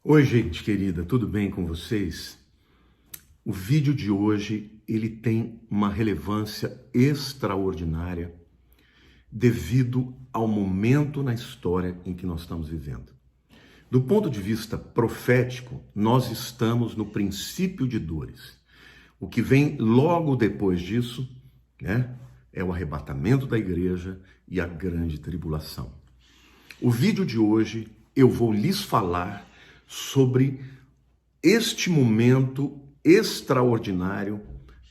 Oi, gente querida, tudo bem com vocês? O vídeo de hoje, ele tem uma relevância extraordinária devido ao momento na história em que nós estamos vivendo. Do ponto de vista profético, nós estamos no princípio de dores. O que vem logo depois disso, é o arrebatamento da igreja e a grande tribulação. O vídeo de hoje, eu vou lhes falar sobre este momento extraordinário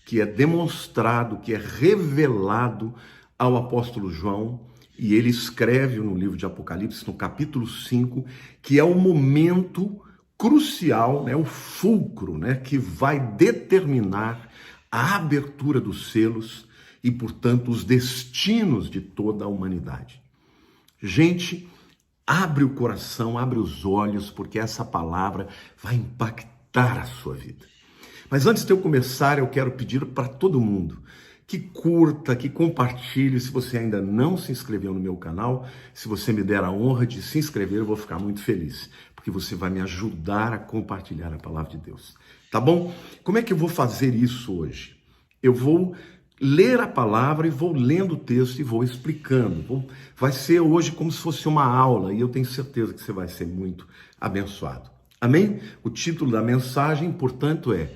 que é demonstrado, que é revelado ao apóstolo João, e ele escreve no livro de Apocalipse, no capítulo 5, que é o momento crucial, o fulcro, que vai determinar a abertura dos selos e, portanto, os destinos de toda a humanidade. Gente, abre o coração, abre os olhos, porque essa palavra vai impactar a sua vida. Mas antes de eu começar, eu quero pedir para todo mundo que curta, que compartilhe. Se você ainda não se inscreveu no meu canal, se você me der a honra de se inscrever, eu vou ficar muito feliz, porque você vai me ajudar a compartilhar a palavra de Deus. Tá bom? Como é que eu vou fazer isso hoje? Eu vou ler a palavra e vou lendo o texto e vou explicando. Vai ser hoje como se fosse uma aula e eu tenho certeza que você vai ser muito abençoado. Amém? O título da mensagem, portanto, é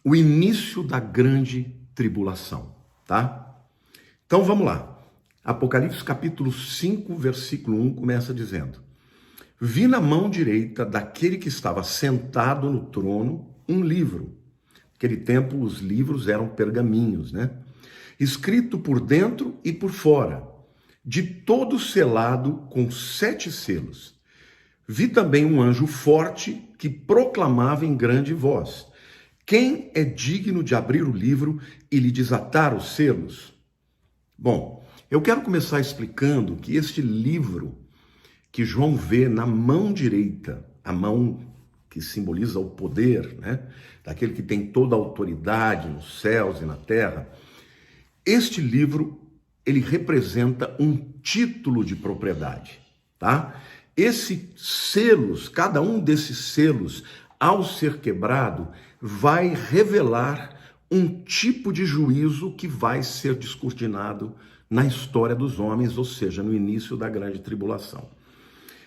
o início da grande tribulação, tá? Então vamos lá. Apocalipse capítulo 5, versículo 1 começa dizendo: Vi na mão direita daquele que estava sentado no trono um livro. Naquele tempo, os livros eram pergaminhos, escrito por dentro e por fora, de todo selado com 7 selos. Vi também um anjo forte que proclamava em grande voz: Quem é digno de abrir o livro e lhe desatar os selos? Bom, eu quero começar explicando que este livro que João vê na mão direita, a mão que simboliza o poder, daquele que tem toda a autoridade nos céus e na terra. Este livro, ele representa um título de propriedade, tá? Esses selos, cada um desses selos, ao ser quebrado, vai revelar um tipo de juízo que vai ser descortinado na história dos homens, ou seja, no início da grande tribulação.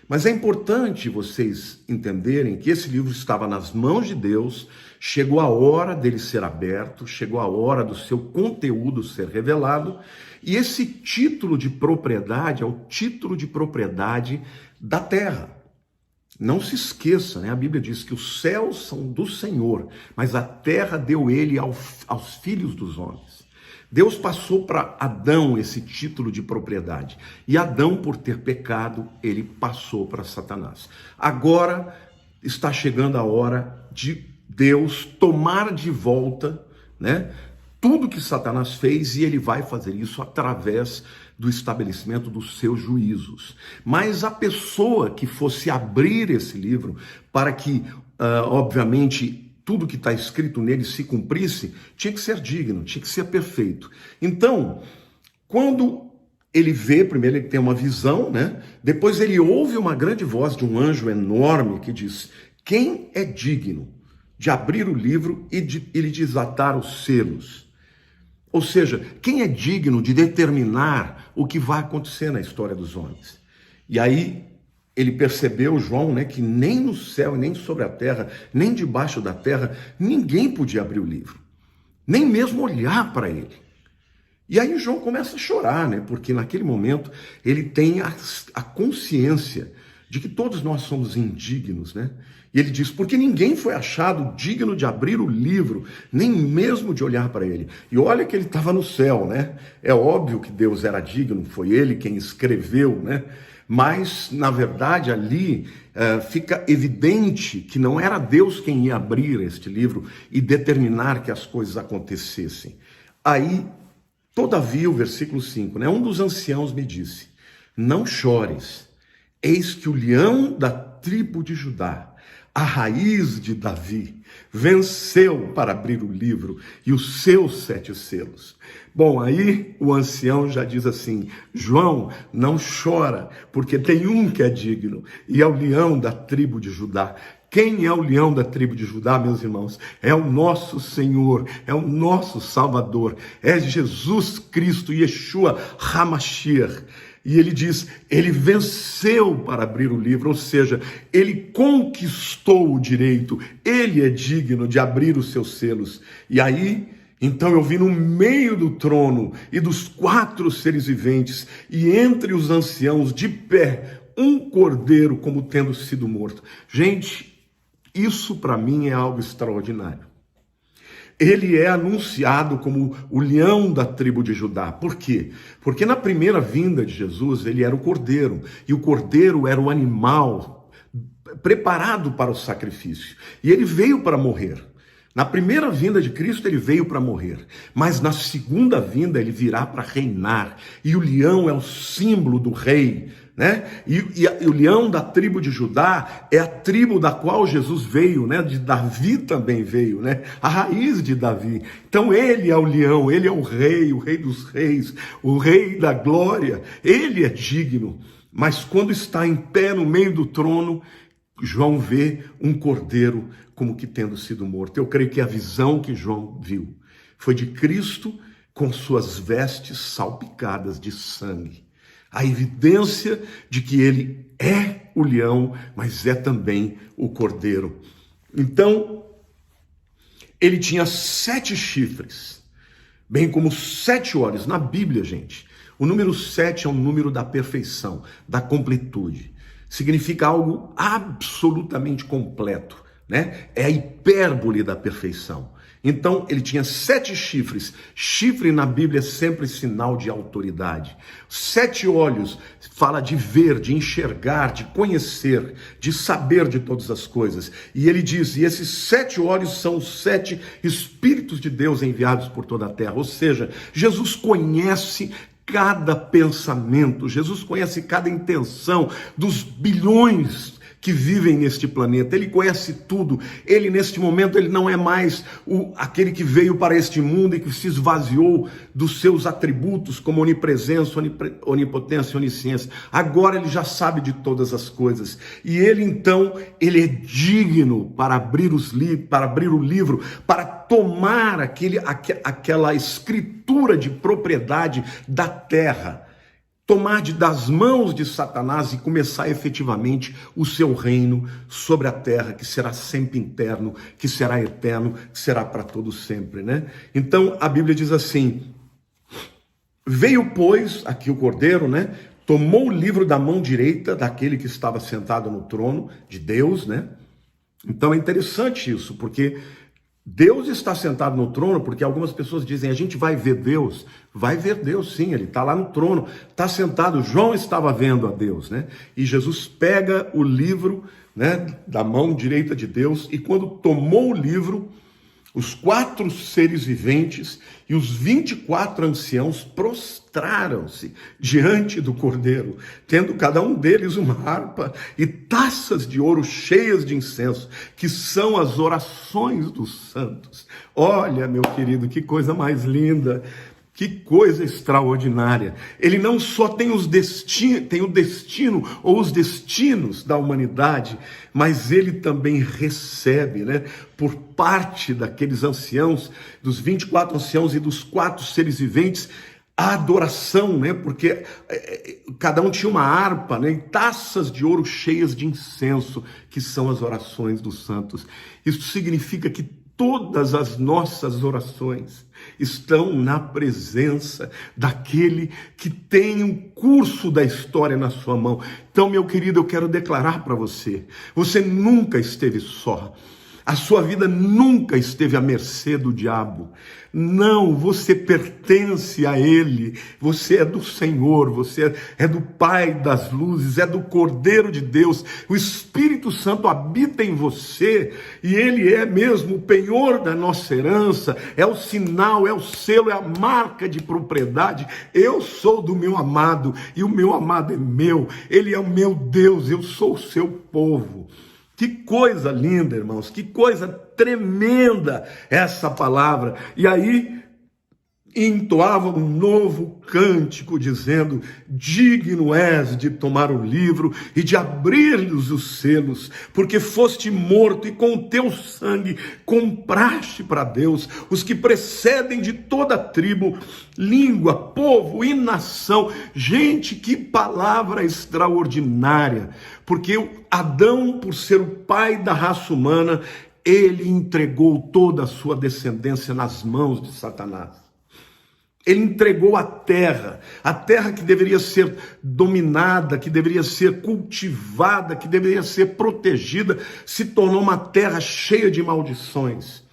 Mas é importante vocês entenderem que esse livro estava nas mãos de Deus, chegou a hora dele ser aberto, chegou a hora do seu conteúdo ser revelado, e esse título de propriedade é o título de propriedade da terra. Não se esqueça, a Bíblia diz que os céus são do Senhor, mas a terra deu ele aos filhos dos homens. Deus passou para Adão esse título de propriedade. E Adão, por ter pecado, ele passou para Satanás. Agora está chegando a hora de Deus tomar de volta, tudo que Satanás fez, e ele vai fazer isso através do estabelecimento dos seus juízos. Mas a pessoa que fosse abrir esse livro para que, obviamente, tudo que está escrito nele se cumprisse, tinha que ser digno, tinha que ser perfeito. Então, quando ele vê, primeiro ele tem uma visão, depois ele ouve uma grande voz de um anjo enorme que diz: quem é digno de abrir o livro e lhe desatar os selos? Ou seja, quem é digno de determinar o que vai acontecer na história dos homens? E aí ele percebeu, João, que nem no céu, nem sobre a terra, nem debaixo da terra, ninguém podia abrir o livro, nem mesmo olhar para ele. E aí João começa a chorar, porque naquele momento ele tem a consciência de que todos nós somos indignos, E ele diz: porque ninguém foi achado digno de abrir o livro, nem mesmo de olhar para ele. E olha que ele estava no céu, É óbvio que Deus era digno, foi ele quem escreveu, Mas, na verdade, ali fica evidente que não era Deus quem ia abrir este livro e determinar que as coisas acontecessem. Aí, todavia, o versículo 5, um dos anciãos me disse: não chores, eis que o leão da tribo de Judá, a raiz de Davi, venceu para abrir o livro e os seus 7 selos. Bom, aí o ancião já diz assim: João, não chora, porque tem um que é digno, e é o leão da tribo de Judá. Quem é o leão da tribo de Judá, meus irmãos? É o nosso Senhor, é o nosso Salvador, é Jesus Cristo, Yeshua HaMashiach. E ele diz, ele venceu para abrir o livro, ou seja, ele conquistou o direito, ele é digno de abrir os seus selos. E aí, então eu vi no meio do trono e dos 4 seres viventes, e entre os anciãos de pé, um cordeiro como tendo sido morto. Gente, isso para mim é algo extraordinário. Ele é anunciado como o leão da tribo de Judá. Por quê? Porque na primeira vinda de Jesus, ele era o cordeiro. E o cordeiro era o animal preparado para o sacrifício. E ele veio para morrer. Na primeira vinda de Cristo, ele veio para morrer. Mas na segunda vinda, ele virá para reinar. E o leão é o símbolo do rei, né? E o leão da tribo de Judá é a tribo da qual Jesus veio, né? De Davi também veio, né? A raiz de Davi. Então ele é o leão, ele é o rei dos reis, o rei da glória. Ele é digno. Mas quando está em pé no meio do trono, João vê um cordeiro como que tendo sido morto. Eu creio que a visão que João viu foi de Cristo com suas vestes salpicadas de sangue. A evidência de que ele é o leão, mas é também o cordeiro. Então, ele tinha 7 chifres, bem como 7 olhos. Na Bíblia, gente, o número 7 é o número da perfeição, da completude. Significa algo absolutamente completo, né? É a hipérbole da perfeição. Então, ele tinha 7 chifres. Chifre na Bíblia é sempre sinal de autoridade. 7 olhos fala de ver, de enxergar, de conhecer, de saber de todas as coisas. E ele diz, e esses 7 olhos são os 7 Espíritos de Deus enviados por toda a terra. Ou seja, Jesus conhece cada pensamento, Jesus conhece cada intenção dos bilhões que vivem neste planeta. Ele conhece tudo. Ele, neste momento, ele não é mais aquele que veio para este mundo e que se esvaziou dos seus atributos como onipresença, onipotência, onisciência. Agora ele já sabe de todas as coisas. E ele, então, ele é digno para abrir o livro, para tomar aquela escritura de propriedade da terra, tomar das mãos de Satanás e começar efetivamente o seu reino sobre a terra, que será sempre interno, que será eterno, que será para todo sempre, né? Então a Bíblia diz assim: veio, pois, aqui o cordeiro, né? Tomou o livro da mão direita daquele que estava sentado no trono de Deus, né? Então é interessante isso, porque Deus está sentado no trono, porque algumas pessoas dizem, a gente vai ver Deus. Vai ver Deus, sim, ele está lá no trono, está sentado. João estava vendo a Deus, né? E Jesus pega o livro, né, da mão direita de Deus, e quando tomou o livro, os 4 seres viventes e os 24 anciãos prostraram-se diante do Cordeiro, tendo cada um deles uma harpa e taças de ouro cheias de incenso, que são as orações dos santos. Olha, meu querido, que coisa mais linda! Que coisa extraordinária. Ele não só tem o destino ou os destinos da humanidade, mas ele também recebe, né, por parte daqueles anciãos, dos 24 anciãos e dos 4 seres viventes, a adoração, né, porque cada um tinha uma harpa, né, e taças de ouro cheias de incenso, que são as orações dos santos. Isso significa que todas as nossas orações estão na presença daquele que tem um curso da história na sua mão. Então, meu querido, eu quero declarar para você, você nunca esteve só. A sua vida nunca esteve à mercê do diabo. Não, você pertence a Ele. Você é do Senhor, você é do Pai das luzes, é do Cordeiro de Deus. O Espírito Santo habita em você e Ele é mesmo o penhor da nossa herança, é o sinal, é o selo, é a marca de propriedade. Eu sou do meu amado e o meu amado é meu. Ele é o meu Deus, eu sou o seu povo. Que coisa linda, irmãos, que coisa tremenda essa palavra. E aí, e entoava um novo cântico, dizendo: digno és de tomar o livro e de abrir-lhes os selos, porque foste morto e com o teu sangue compraste para Deus os que precedem de toda tribo, língua, povo e nação. Gente, que palavra extraordinária, porque Adão, por ser o pai da raça humana, ele entregou toda a sua descendência nas mãos de Satanás. Ele entregou a terra que deveria ser dominada, que deveria ser cultivada, que deveria ser protegida, se tornou uma terra cheia de maldições.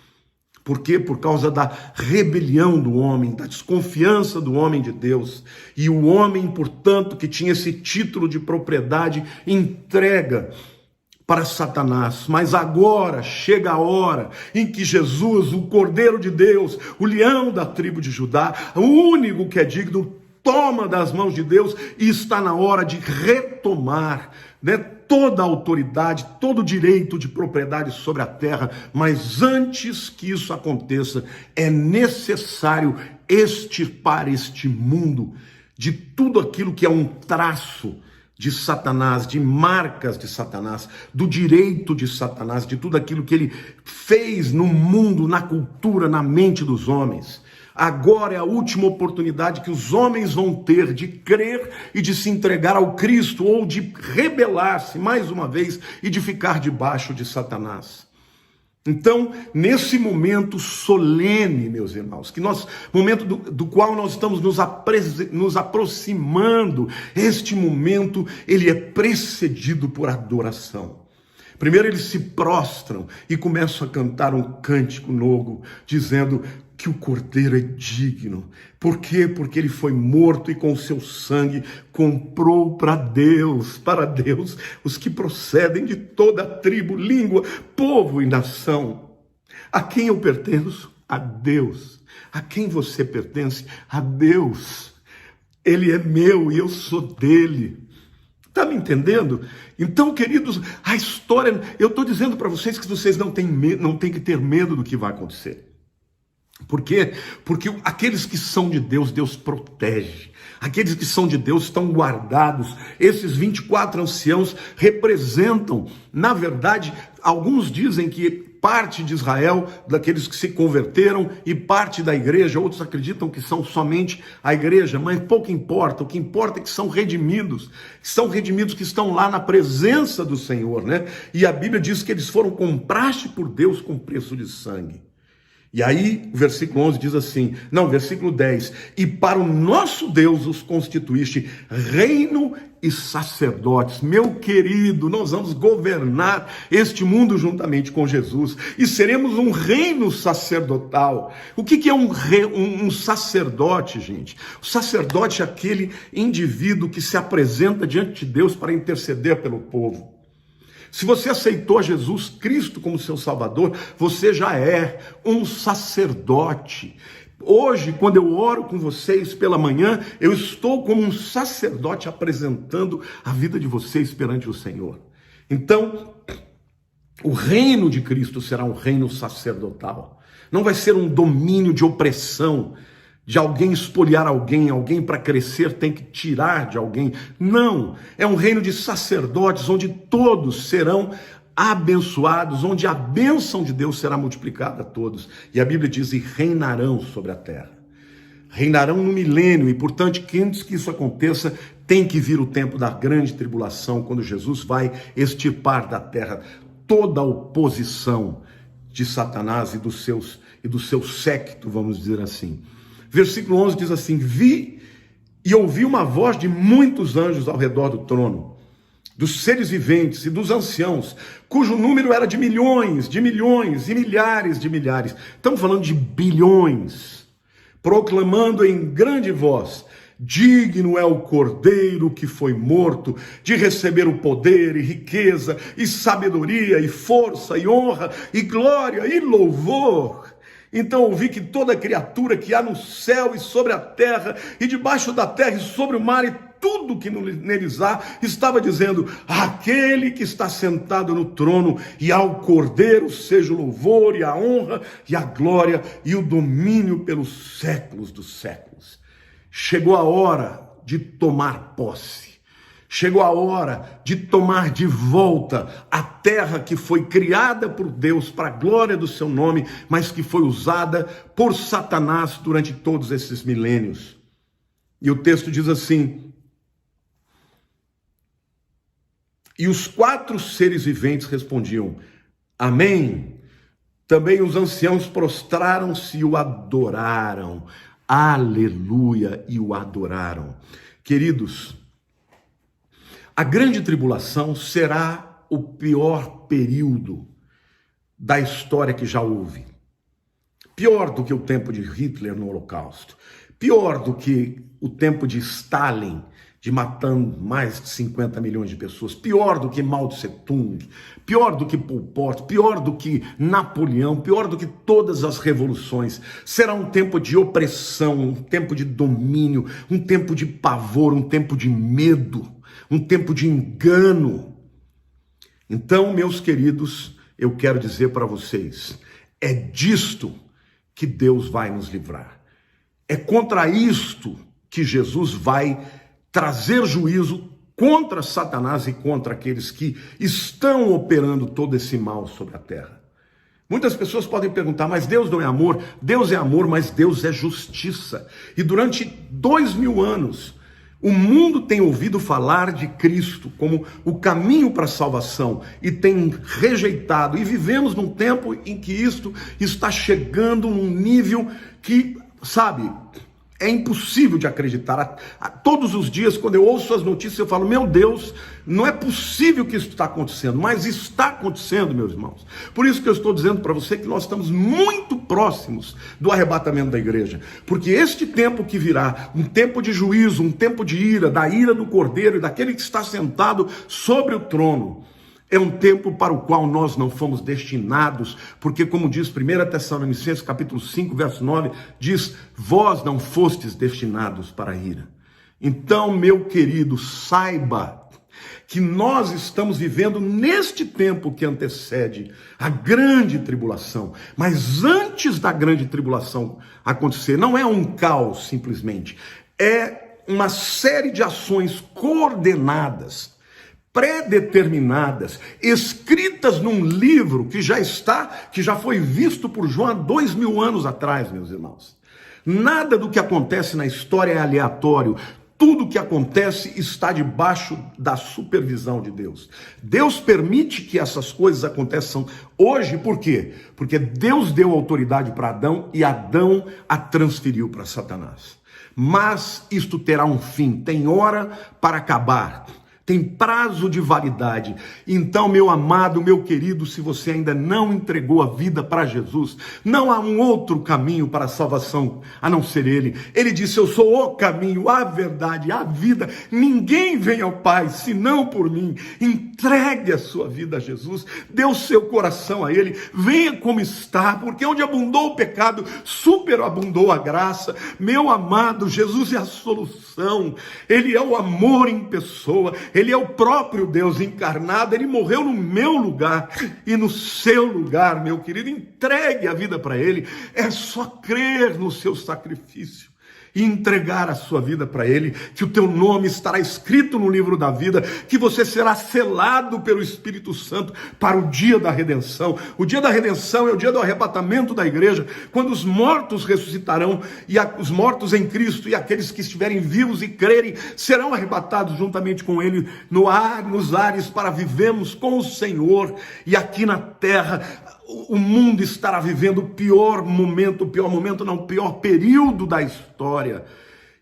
Por quê? Por causa da rebelião do homem, da desconfiança do homem de Deus. E o homem, portanto, que tinha esse título de propriedade, entrega para Satanás. Mas agora chega a hora em que Jesus, o Cordeiro de Deus, o leão da tribo de Judá, o único que é digno, toma das mãos de Deus e está na hora de retomar, toda a autoridade, todo o direito de propriedade sobre a terra. Mas antes que isso aconteça, é necessário extirpar este mundo de tudo aquilo que é um traço de Satanás, de marcas de Satanás, do direito de Satanás, de tudo aquilo que ele fez no mundo, na cultura, na mente dos homens. Agora é a última oportunidade que os homens vão ter de crer e de se entregar ao Cristo, ou de rebelar-se mais uma vez e de ficar debaixo de Satanás. Então, nesse momento solene, meus irmãos, momento do qual nós estamos nos aproximando, este momento, ele é precedido por adoração. Primeiro eles se prostram e começam a cantar um cântico novo, dizendo que o Cordeiro é digno. Por quê? Porque ele foi morto e com o seu sangue comprou para Deus, os que procedem de toda tribo, língua, povo e nação. A quem eu pertenço? A Deus. A quem você pertence? A Deus. Ele é meu e eu sou dele. Está me entendendo? Então, queridos, a história... Eu estou dizendo para vocês que vocês não têm que ter medo do que vai acontecer. Por quê? Porque aqueles que são de Deus, Deus protege. Aqueles que são de Deus estão guardados. Esses 24 anciãos representam, na verdade, alguns dizem que parte de Israel, daqueles que se converteram, e parte da igreja. Outros acreditam que são somente a igreja, mas pouco importa. O que importa é que são redimidos, que estão lá na presença do Senhor, né? E a Bíblia diz que eles foram comprados por Deus com preço de sangue. E aí, o versículo 11 diz assim, versículo 10, e para o nosso Deus os constituíste reino e sacerdotes. Meu querido, nós vamos governar este mundo juntamente com Jesus, e seremos um reino sacerdotal. O que é um sacerdote, gente? O sacerdote é aquele indivíduo que se apresenta diante de Deus para interceder pelo povo. Se você aceitou Jesus Cristo como seu Salvador, você já é um sacerdote. Hoje, quando eu oro com vocês pela manhã, eu estou como um sacerdote apresentando a vida de vocês perante o Senhor. Então, o reino de Cristo será um reino sacerdotal. Não vai ser um domínio de opressão, de alguém espoliar alguém para crescer tem que tirar de alguém. Não, é um reino de sacerdotes, onde todos serão abençoados, onde a bênção de Deus será multiplicada a todos. E a Bíblia diz, e reinarão sobre a terra. Reinarão no milênio, e portanto, antes que isso aconteça, tem que vir o tempo da grande tribulação, quando Jesus vai extirpar da terra toda a oposição de Satanás e do seu séquito, vamos dizer assim. Versículo 11 diz assim, vi e ouvi uma voz de muitos anjos ao redor do trono, dos seres viventes e dos anciãos, cujo número era de milhões e milhares de milhares. Estamos falando de bilhões, proclamando em grande voz, digno é o Cordeiro que foi morto de receber o poder e riqueza e sabedoria e força e honra e glória e louvor. Então ouvi que toda criatura que há no céu e sobre a terra, e debaixo da terra e sobre o mar, e tudo que neles há, estava dizendo: aquele que está sentado no trono e ao Cordeiro seja o louvor e a honra e a glória e o domínio pelos séculos dos séculos. Chegou a hora de tomar posse. Chegou a hora de tomar de volta a terra que foi criada por Deus para a glória do seu nome, mas que foi usada por Satanás durante todos esses milênios. E o texto diz assim: e os 4 seres viventes respondiam: amém. Também os anciãos prostraram-se e o adoraram. Aleluia, e o adoraram. Queridos, a grande tribulação será o pior período da história que já houve. Pior do que o tempo de Hitler no Holocausto. Pior do que o tempo de Stalin, de matando mais de 50 milhões de pessoas. Pior do que Mao Tse-tung. Pior do que Pol Pot. Pior do que Napoleão. Pior do que todas as revoluções. Será um tempo de opressão, um tempo de domínio, um tempo de pavor, um tempo de medo, um tempo de engano. Então, meus queridos, eu quero dizer para vocês, é disto que Deus vai nos livrar. É contra isto que Jesus vai trazer juízo contra Satanás e contra aqueles que estão operando todo esse mal sobre a terra. Muitas pessoas podem perguntar: mas Deus não é amor? Deus é amor, mas Deus é justiça. E durante 2000 anos, o mundo tem ouvido falar de Cristo como o caminho para a salvação e tem rejeitado. E vivemos num tempo em que isto está chegando num nível que, sabe, é impossível de acreditar. Todos os dias, quando eu ouço as notícias, eu falo: meu Deus, não é possível que isso está acontecendo. Mas está acontecendo, meus irmãos. Por isso que eu estou dizendo para você que nós estamos muito próximos do arrebatamento da igreja. Porque este tempo que virá, um tempo de juízo, um tempo de ira, da ira do Cordeiro e daquele que está sentado sobre o trono, é um tempo para o qual nós não fomos destinados, porque, como diz 1 Tessalonicenses capítulo 5, verso 9, diz: vós não fostes destinados para a ira. Então, meu querido, saiba que nós estamos vivendo neste tempo que antecede a grande tribulação. Mas antes da grande tribulação acontecer, não é um caos simplesmente, é uma série de ações coordenadas, pré-determinadas, escritas num livro que já foi visto por João há 2000 anos atrás, meus irmãos. Nada do que acontece na história é aleatório. Tudo que acontece está debaixo da supervisão de Deus. Deus permite que essas coisas aconteçam hoje, por quê? Porque Deus deu autoridade para Adão e Adão a transferiu para Satanás. Mas isto terá um fim, tem hora para acabar. Tem prazo de validade. Então, meu amado, meu querido, se você ainda não entregou a vida para Jesus, não há um outro caminho para a salvação a não ser Ele. Ele disse: eu sou o caminho, a verdade, a vida. Ninguém vem ao Pai senão por mim. Entregue a sua vida a Jesus, dê o seu coração a Ele, venha como está, porque onde abundou o pecado, superabundou a graça. Meu amado, Jesus é a solução. Ele é o amor em pessoa. Ele é o próprio Deus encarnado. Ele morreu no meu lugar e no seu lugar, meu querido. Entregue a vida para Ele. É só crer no seu sacrifício e entregar a sua vida para Ele, que o teu nome estará escrito no livro da vida, que você será selado pelo Espírito Santo para o dia da redenção. O dia da redenção é o dia do arrebatamento da igreja, quando os mortos ressuscitarão, e os mortos em Cristo e aqueles que estiverem vivos e crerem serão arrebatados juntamente com Ele nos ares, para vivermos com o Senhor. E aqui na terra o mundo estará vivendo o pior período da história.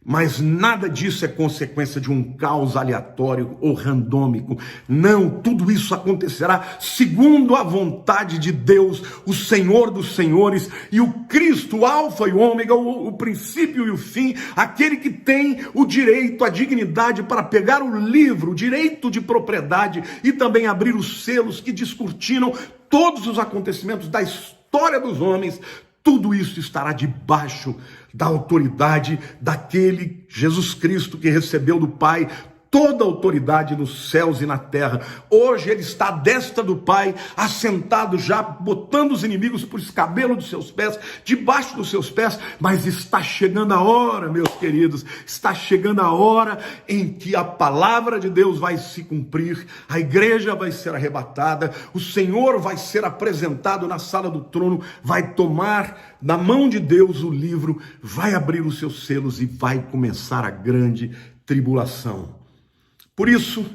Mas nada disso é consequência de um caos aleatório ou randômico. Não, tudo isso acontecerá segundo a vontade de Deus, o Senhor dos senhores, e o Cristo, o Alfa e o Ômega, o princípio e o fim, aquele que tem o direito, a dignidade para pegar o livro, o direito de propriedade e também abrir os selos que descortinam todos os acontecimentos da história dos homens, tudo isso estará debaixo da autoridade daquele Jesus Cristo que recebeu do Pai toda a autoridade nos céus e na terra. Hoje ele está à destra do Pai, assentado já, botando os inimigos por escabelo dos seus pés, debaixo dos seus pés, mas está chegando a hora, meus queridos, está chegando a hora em que a palavra de Deus vai se cumprir, a igreja vai ser arrebatada, o Senhor vai ser apresentado na sala do trono, vai tomar na mão de Deus o livro, vai abrir os seus selos e vai começar a grande tribulação. Por isso,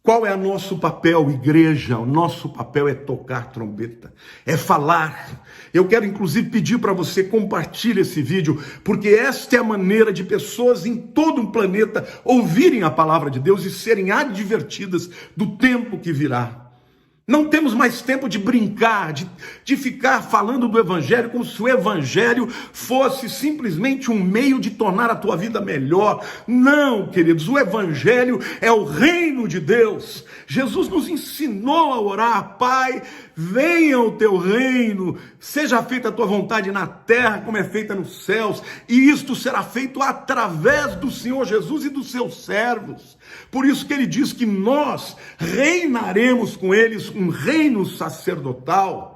qual é o nosso papel, igreja? O nosso papel é tocar trombeta, é falar. Eu quero inclusive pedir para você compartilhar esse vídeo, porque esta é a maneira de pessoas em todo o planeta ouvirem a palavra de Deus e serem advertidas do tempo que virá. Não temos mais tempo de brincar, de ficar falando do Evangelho como se o Evangelho fosse simplesmente um meio de tornar a tua vida melhor. Não, queridos, o Evangelho é o reino de Deus. Jesus nos ensinou a orar: Pai, venha o teu reino, seja feita a tua vontade na terra como é feita nos céus, e isto será feito através do Senhor Jesus e dos seus servos. Por isso que ele diz que nós reinaremos com eles um reino sacerdotal.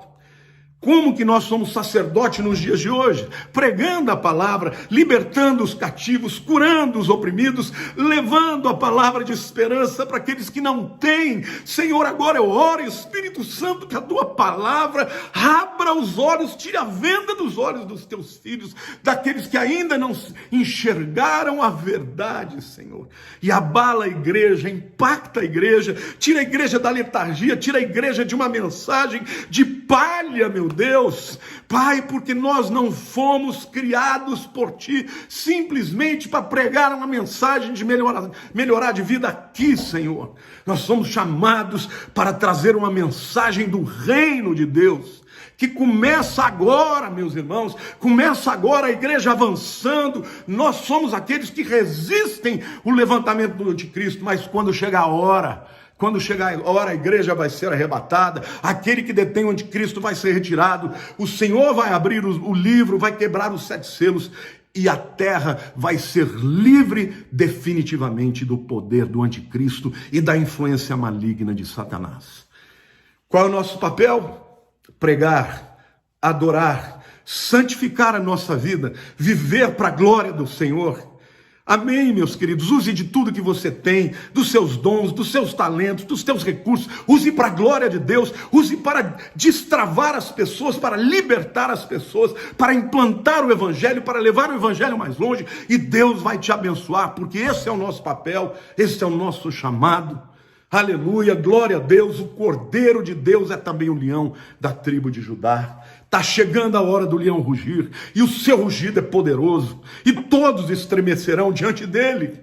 Como que nós somos sacerdotes nos dias de hoje? Pregando a palavra, libertando os cativos, curando os oprimidos, levando a palavra de esperança para aqueles que não têm. Senhor, agora eu oro, Espírito Santo, que a tua palavra abra os olhos, tire a venda dos olhos dos teus filhos, daqueles que ainda não enxergaram a verdade, Senhor. E abala a igreja, impacta a igreja, tira a igreja da letargia, tira a igreja de uma mensagem de palha, meu Deus, Pai, porque nós não fomos criados por Ti simplesmente para pregar uma mensagem de melhorar de vida aqui, Senhor. Nós somos chamados para trazer uma mensagem do reino de Deus, que começa agora, meus irmãos, começa agora a igreja avançando. Nós somos aqueles que resistem o levantamento do anticristo, mas quando chegar a hora, a igreja vai ser arrebatada, aquele que detém o anticristo vai ser retirado, o Senhor vai abrir o livro, vai quebrar os 7 selos, e a terra vai ser livre definitivamente do poder do anticristo e da influência maligna de Satanás. Qual é o nosso papel? Pregar, adorar, santificar a nossa vida, viver para a glória do Senhor. Amém, meus queridos? Use de tudo que você tem, dos seus dons, dos seus talentos, dos seus recursos. Use para a glória de Deus. Use para destravar as pessoas, para libertar as pessoas, para implantar o Evangelho, para levar o Evangelho mais longe. E Deus vai te abençoar, porque esse é o nosso papel, esse é o nosso chamado. Aleluia, glória a Deus. O Cordeiro de Deus é também o leão da tribo de Judá. Está chegando a hora do leão rugir, e o seu rugido é poderoso, e todos estremecerão diante dele.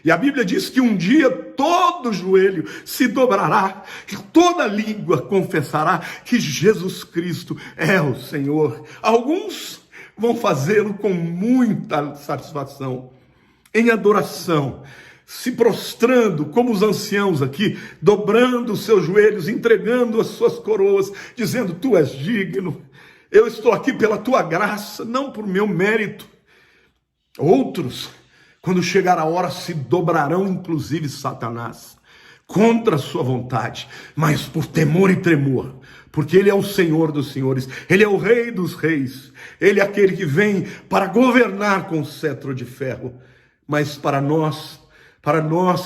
E a Bíblia diz que um dia todo joelho se dobrará, e toda língua confessará que Jesus Cristo é o Senhor. Alguns vão fazê-lo com muita satisfação, em adoração, se prostrando como os anciãos aqui, dobrando os seus joelhos, entregando as suas coroas, dizendo: Tu és digno, eu estou aqui pela tua graça, não por meu mérito. Outros, quando chegar a hora, se dobrarão, inclusive Satanás, contra a sua vontade, mas por temor e tremor, porque Ele é o Senhor dos senhores, Ele é o Rei dos reis, Ele é aquele que vem para governar com cetro de ferro. Mas para nós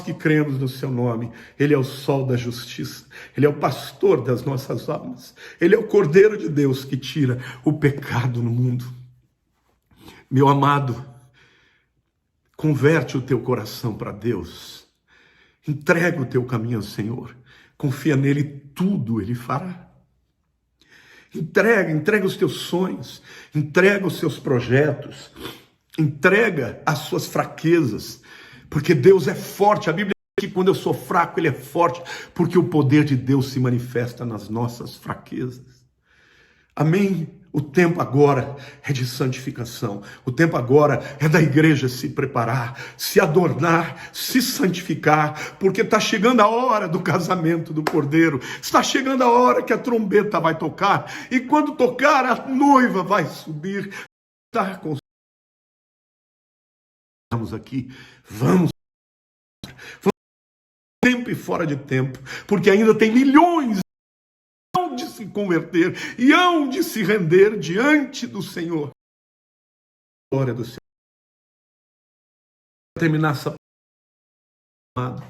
que cremos no seu nome, Ele é o sol da justiça, Ele é o pastor das nossas almas, Ele é o Cordeiro de Deus que tira o pecado no mundo. Meu amado, converte o teu coração para Deus, entrega o teu caminho ao Senhor, confia nele, tudo Ele fará. Entrega os teus sonhos, entrega os seus projetos, entrega as suas fraquezas, porque Deus é forte. A Bíblia diz que quando eu sou fraco, Ele é forte, porque o poder de Deus se manifesta nas nossas fraquezas. Amém? O tempo agora é de santificação. O tempo agora é da igreja se preparar, se adornar, se santificar, porque está chegando a hora do casamento do Cordeiro. Está chegando a hora que a trombeta vai tocar. E quando tocar, a noiva vai subir. Estamos aqui. Vamos tempo e fora de tempo, porque ainda tem milhões hão de se converter e hão de se render diante do Senhor. Glória do Senhor. Vou terminar essa palavra.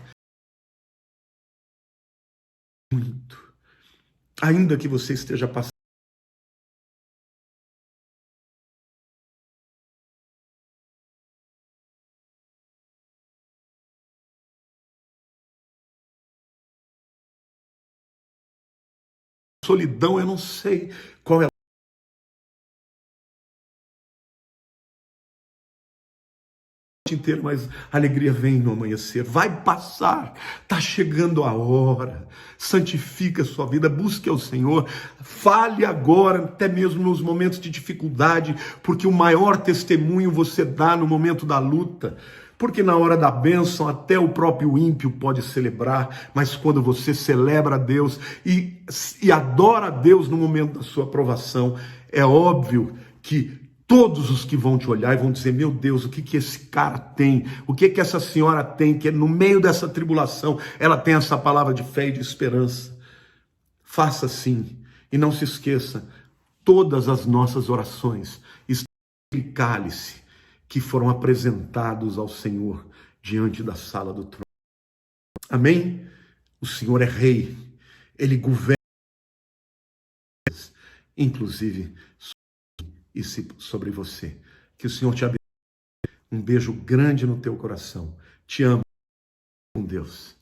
Muito. Ainda que você esteja passando solidão, eu não sei qual é a noite inteira, mas a alegria vem no amanhecer, vai passar, está chegando a hora. Santifica a sua vida, busque ao Senhor, fale agora, até mesmo nos momentos de dificuldade, porque o maior testemunho você dá no momento da luta. Porque na hora da bênção até o próprio ímpio pode celebrar, mas quando você celebra a Deus e adora a Deus no momento da sua provação, é óbvio que todos os que vão te olhar e vão dizer, meu Deus, o que esse cara tem? O que essa senhora tem? Que no meio dessa tribulação ela tem essa palavra de fé e de esperança. Faça assim e não se esqueça, todas as nossas orações estão em cálice que foram apresentados ao Senhor diante da sala do trono. Amém? O Senhor é rei, Ele governa, inclusive sobre você. Que o Senhor te abençoe. Um beijo grande no teu coração. Te amo com Deus.